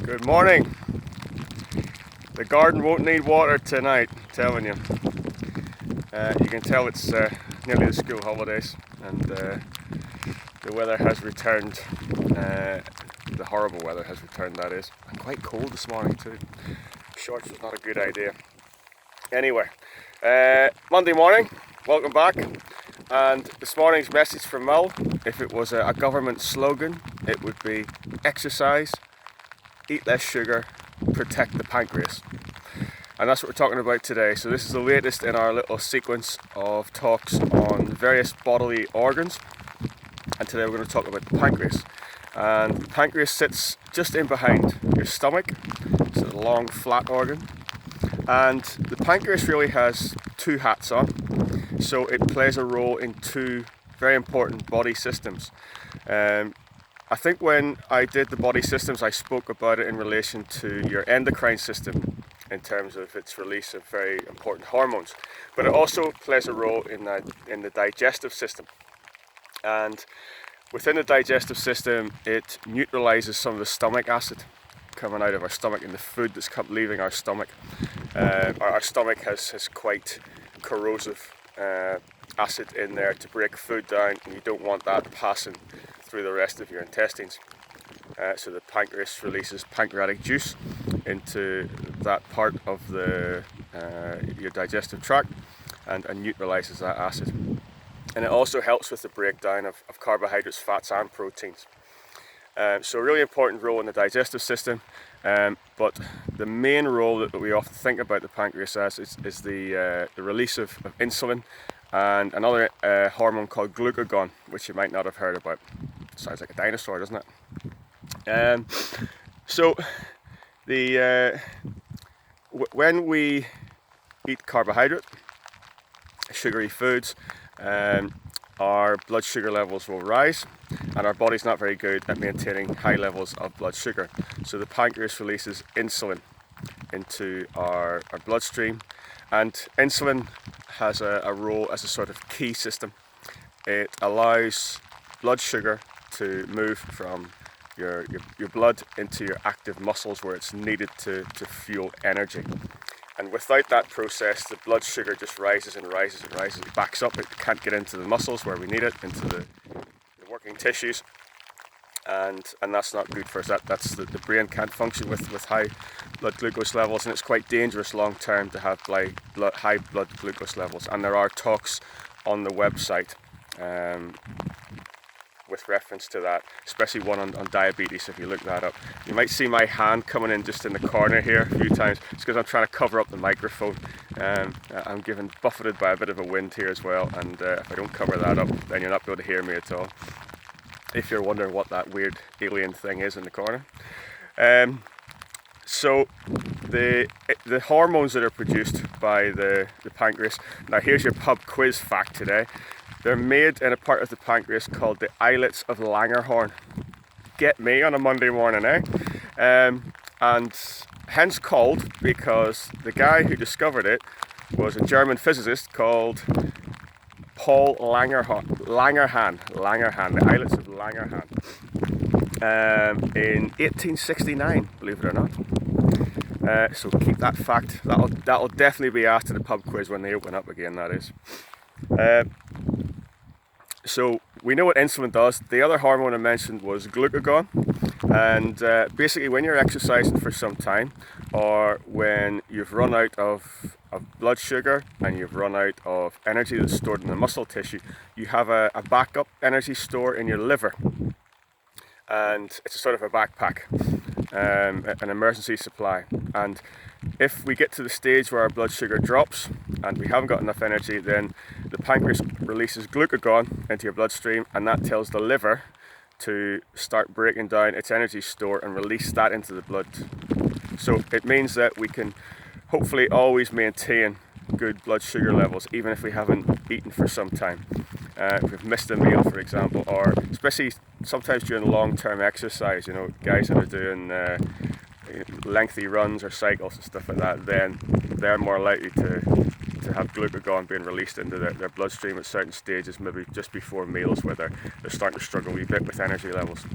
Good morning. The garden won't need water tonight, I'm telling you. You can tell it's nearly the school holidays and the weather has returned. The horrible weather has returned, that is. And quite cold this morning too. Shorts was not a good idea. Anyway, Monday morning, welcome back. And this morning's message from Mull, if it was a government slogan, it would be exercise, eat less sugar, protect the pancreas. And that's what we're talking about today. So this is the latest in our little sequence of talks on various bodily organs. And today we're going to talk about the pancreas. And the pancreas sits just in behind your stomach. It's a long, flat organ. And the pancreas really has two hats on. So it plays a role in two very important body systems. I think when I did the body systems, I spoke about it in relation to your endocrine system in terms of its release of very important hormones. But it also plays a role in the digestive system. And within the digestive system, it neutralizes some of the stomach acid coming out of our stomach in the food that's leaving our stomach. Our stomach has quite corrosive acid in there to break food down, and you don't want that passing through the rest of your intestines. So the pancreas releases pancreatic juice into that part of your digestive tract and neutralizes that acid. And it also helps with the breakdown of carbohydrates, fats and proteins. So a really important role in the digestive system, but the main role that we often think about the pancreas as is the release of insulin and another hormone called glucagon, which you might not have heard about. Sounds like a dinosaur, doesn't it? So when we eat carbohydrate, sugary foods, our blood sugar levels will rise, and our body's not very good at maintaining high levels of blood sugar. So the pancreas releases insulin into our bloodstream, and insulin has a role as a sort of key system. It allows blood sugar to move from your blood into your active muscles where it's needed to fuel energy. And without that process, the blood sugar just rises and rises and rises. It backs up. It can't get into the muscles where we need it, into the working tissues, and that's not good for us. That's the brain can't function with high blood glucose levels, and it's quite dangerous long term to have high blood glucose levels. And there are talks on the website with reference to that, especially one on diabetes. If you look that up, you might see my hand coming in just in the corner here a few times. It's because I'm trying to cover up the microphone. I'm getting buffeted by a bit of a wind here as well, and if I don't cover that up, then you're not going to hear me at all, if you're wondering what that weird alien thing is in the corner. So the hormones that are produced by the pancreas. Now here's your pub quiz fact today. They're made in a part of the pancreas called the islets of Langerhorn. Get me on a Monday morning, eh? And hence called because the guy who discovered it was a German physicist called Paul Langerhahn, the islets of Langerhahn, in 1869, believe it or not. So keep that fact. That'll definitely be asked in the pub quiz when they open up again, that is. So we know what insulin does. The other hormone I mentioned was glucagon, and basically when you're exercising for some time, or when you've run out of blood sugar and you've run out of energy that's stored in the muscle tissue, you have a backup energy store in your liver, and it's a sort of a backpack, an emergency supply. And if we get to the stage where our blood sugar drops and we haven't got enough energy, then the pancreas releases glucagon into your bloodstream, and that tells the liver to start breaking down its energy store and release that into the blood. So it means that we can hopefully always maintain good blood sugar levels even if we haven't eaten for some time. If we've missed a meal, for example, or especially sometimes during long-term exercise, guys that are doing lengthy runs or cycles and stuff like that, then they're more likely to have glucagon being released into their bloodstream at certain stages, maybe just before meals where they're starting to struggle a wee bit with energy levels.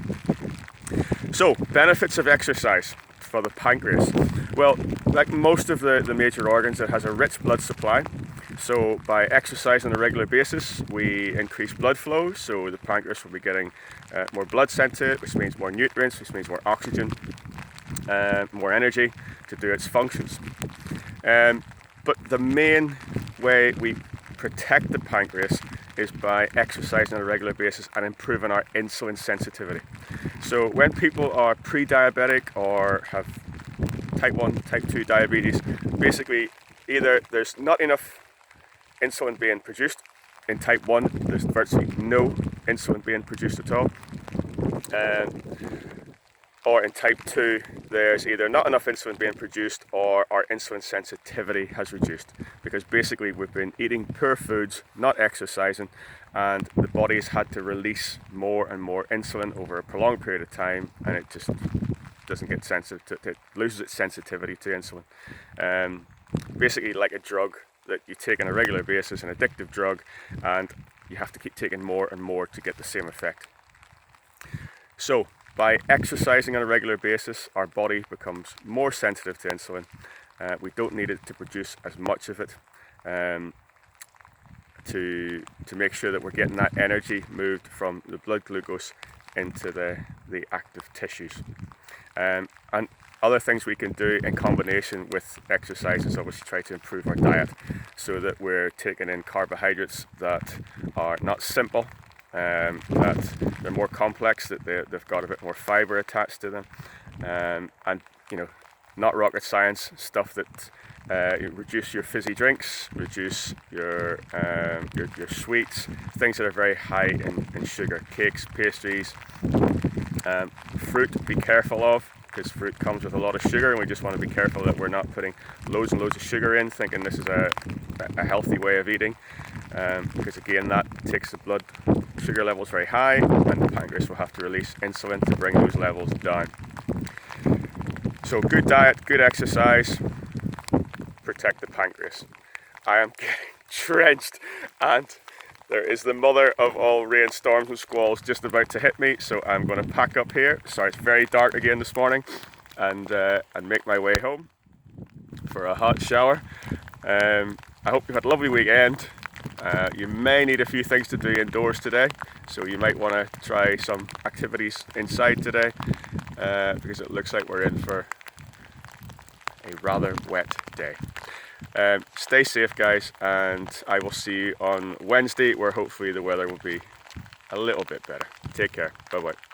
So, benefits of exercise. for the pancreas? Well, like most of the major organs, it has a rich blood supply. So by exercise on a regular basis, we increase blood flow, so the pancreas will be getting more blood sent to it, which means more nutrients, which means more oxygen, more energy to do its functions. But the main way we protect the pancreas is by exercising on a regular basis and improving our insulin sensitivity. So when people are pre-diabetic or have type 1, type 2 diabetes, basically either there's not enough insulin being produced. In type 1, there's virtually no insulin being produced at all. Or in type 2, there's either not enough insulin being produced or our insulin sensitivity has reduced. Because basically we've been eating poor foods, not exercising, and the body's had to release more and more insulin over a prolonged period of time, and it just doesn't get sensitive, it loses its sensitivity to insulin. Basically like a drug that you take on a regular basis, an addictive drug, and you have to keep taking more and more to get the same effect. So by exercising on a regular basis, our body becomes more sensitive to insulin. We don't need it to produce as much of it to make sure that we're getting that energy moved from the blood glucose into the active tissues. And other things we can do in combination with exercise is obviously try to improve our diet so that we're taking in carbohydrates that are not simple, that they're more complex, that they've got a bit more fiber attached to them, and not rocket science, stuff that reduce your fizzy drinks, reduce your sweets, things that are very high in sugar, cakes, pastries, fruit, be careful of, because fruit comes with a lot of sugar, and we just want to be careful that we're not putting loads and loads of sugar in, thinking this is a healthy way of eating, because again that takes the blood sugar levels very high, and the pancreas will have to release insulin to bring those levels down. So good diet, good exercise, protect the pancreas. I am getting drenched, and there is the mother of all rain, storms and squalls just about to hit me, so I'm going to pack up here. Sorry, it's very dark again this morning, and make my way home for a hot shower. I hope you've had a lovely weekend. You may need a few things to do indoors today, so you might want to try some activities inside today, because it looks like we're in for a rather wet day. Stay safe, guys, and I will see you on Wednesday, where hopefully the weather will be a little bit better. Take care. Bye bye.